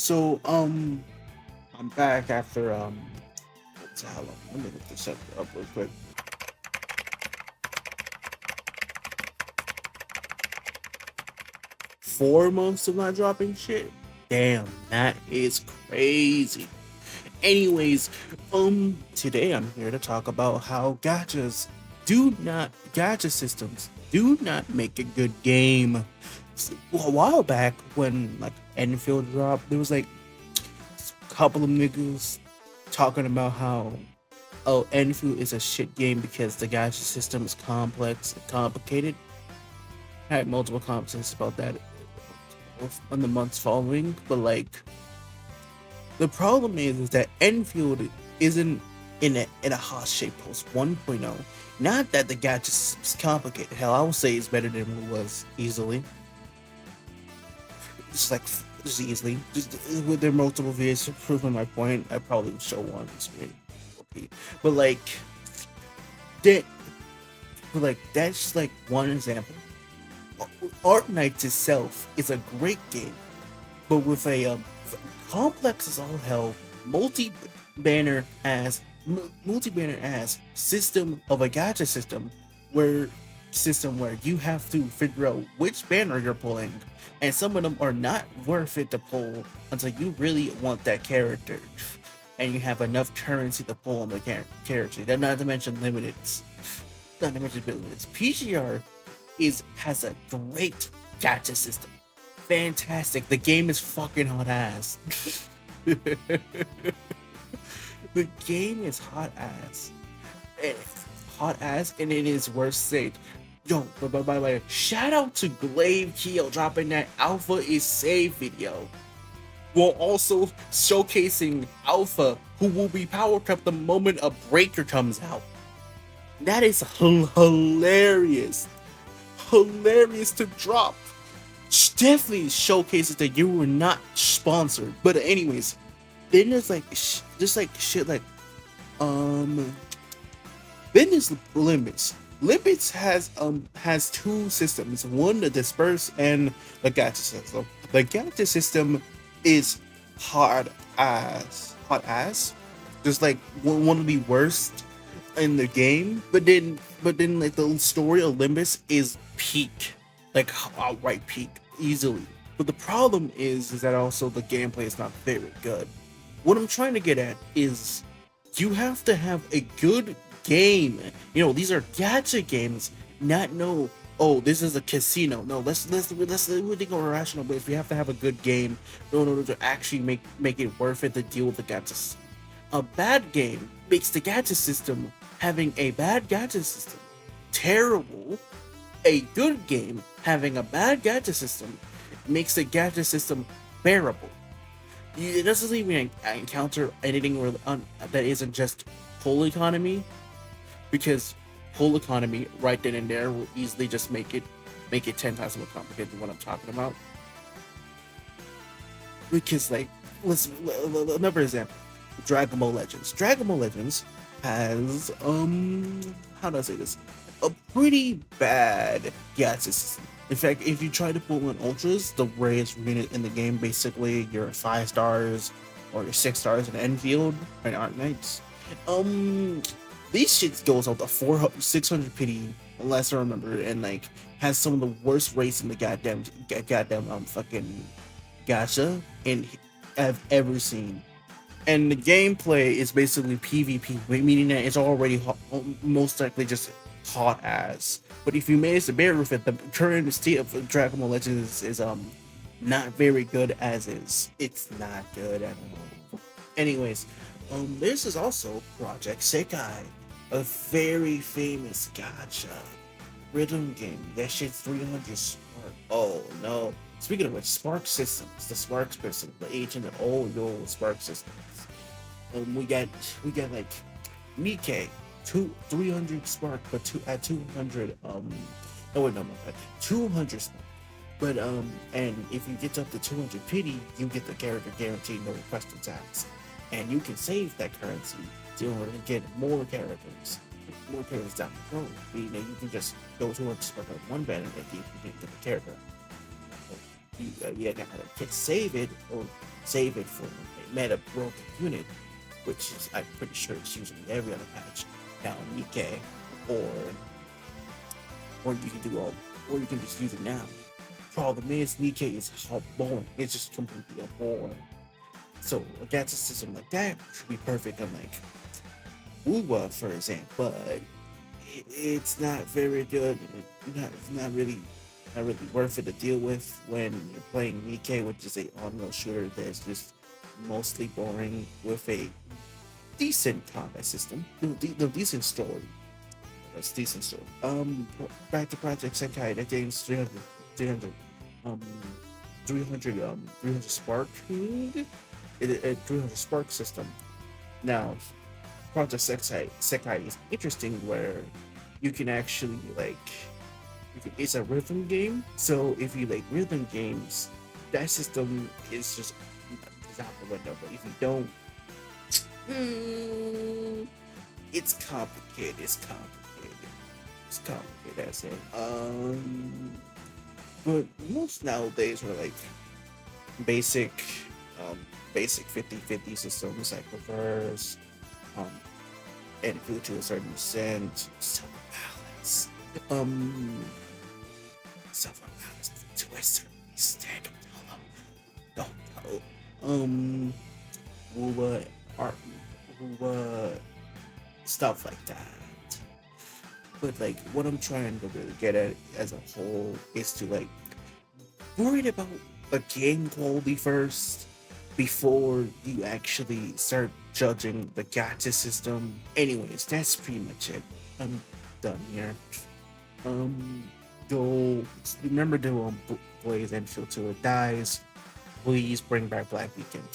So, I'm back after what's how long? Let me look this up real quick. 4 months of not dropping shit. Damn, that is crazy. Anyways, today I'm here to talk about how gacha systems do not make a good game. A while back when like Enfield dropped, there was like a couple of niggas talking about how Enfield is a shit game because the gacha system is complex and complicated. I had multiple conversations about that in the months following, but like the problem is that Enfield isn't in a hot shape post 1.0. Not that the gacha is complicated. Hell, I would say it's better than it was easily. Just like just easily, just with their multiple videos proving my point. I probably would show one screen, but that, that's like one example. Art Knights itself is a great game, but with a complex as all hell, multi-banner as multi-banner as system of a gacha where where you have to figure out which banner you're pulling, and some of them are not worth it to pull until you really want that character, and you have enough currency to pull on the character. That not to mention limiteds, not to mention limiteds. PGR has a great gacha system. Fantastic. The game is fucking hot ass. The game is hot ass. It's hot ass, and it is worth saying. Yo, but by the way, shout out to Glaive Keel dropping that Alpha is Saved video. While also showcasing Alpha, who will be powered up the moment a breaker comes out. That is hilarious. Hilarious to drop. Definitely showcases that you were not sponsored. But anyways, then there's like just like shit like then there's Limits. Limits has two systems. One, the disperse, and the gacha system. The gacha system is hot ass. Just like one of the worst in the game. But then like the story of Limbus is peak, like outright peak, easily. But the problem is that also the gameplay is not very good. What I'm trying to get at is you have to have a good game. You know, these are gacha games, not no. Oh, this is a casino. No, let's think of a rational base. We have to have a good game in order to actually make it worth it to deal with the gachas. A bad game makes the gacha system having a bad gacha system terrible. A good game having a bad gacha system makes the gacha system bearable. It doesn't even encounter anything that isn't just pull economy, because pull economy right then and there will easily just make it 10 times more complicated than what I'm talking about. Because like, let's another example, Dragon Ball Legends. Dragon Ball Legends has how do I say this? A pretty bad gacha system. In fact, if you try to pull in ultras, the rarest unit in the game, basically your 5 stars or your 6 stars in Enfield and Art Knights. These shits goes out to 400, 600 pity, unless I remember, and like has some of the worst rates in the goddamn fucking gacha and I've ever seen. And the gameplay is basically PvP, meaning that it's already most likely just hot as. But if you manage to bear with it, the current state of Dragon Ball Legends is not very good as is. It's not good at all. Anyways, this is also Project Sekai, a very famous gacha rhythm game. That shit's 300 Spark. Oh no. Speaking of which, Spark Systems, the Spark System, the ancient and old Spark Systems. We got like Nikkei, 300 Spark, but at 200 no wait no my bad, 200 Spark. But and if you get up to 200 pity, you get the character guaranteed no request attacks, and you can save that currency in order to get more characters down the road. Meaning that you can just go to one banner and you can get the character. You gotta save it, or save it for a meta broken unit, which is I'm pretty sure it's usually every other patch. Now Nikkei, or or you can do all, or you can just use it now. Problem is Nikkei is boring. It's just completely boring. So against a system like that should be perfect on like Uwa, for example, but it's not very good. It's not really worth it to deal with when you're playing Nikkei, which is a on-rail shooter that's just mostly boring with a decent combat system, no decent story. That's decent story. Back to Project Senkai. That game's 300, um, 300 spark. It 300 spark system. Now, Project Sekai is interesting where you can actually like it's a rhythm game. So if you like rhythm games, that system is out the window. But if you don't, mm, it's complicated. It's complicated. It's complicated. That's it. But most nowadays are like basic, um, basic 50-50 systems like reverse, um, and food to a certain extent, self balance. Um, self balance to a certain extent. No, no. Woowa art, Woowa stuff like that. But like, what I'm trying to really get at as a whole is to like worried about a game quality first before you actually start judging the gacha system. Anyways, that's pretty much it. I'm done here. Um, go remember to blaze and filter it dies. Please bring back Black Weekend.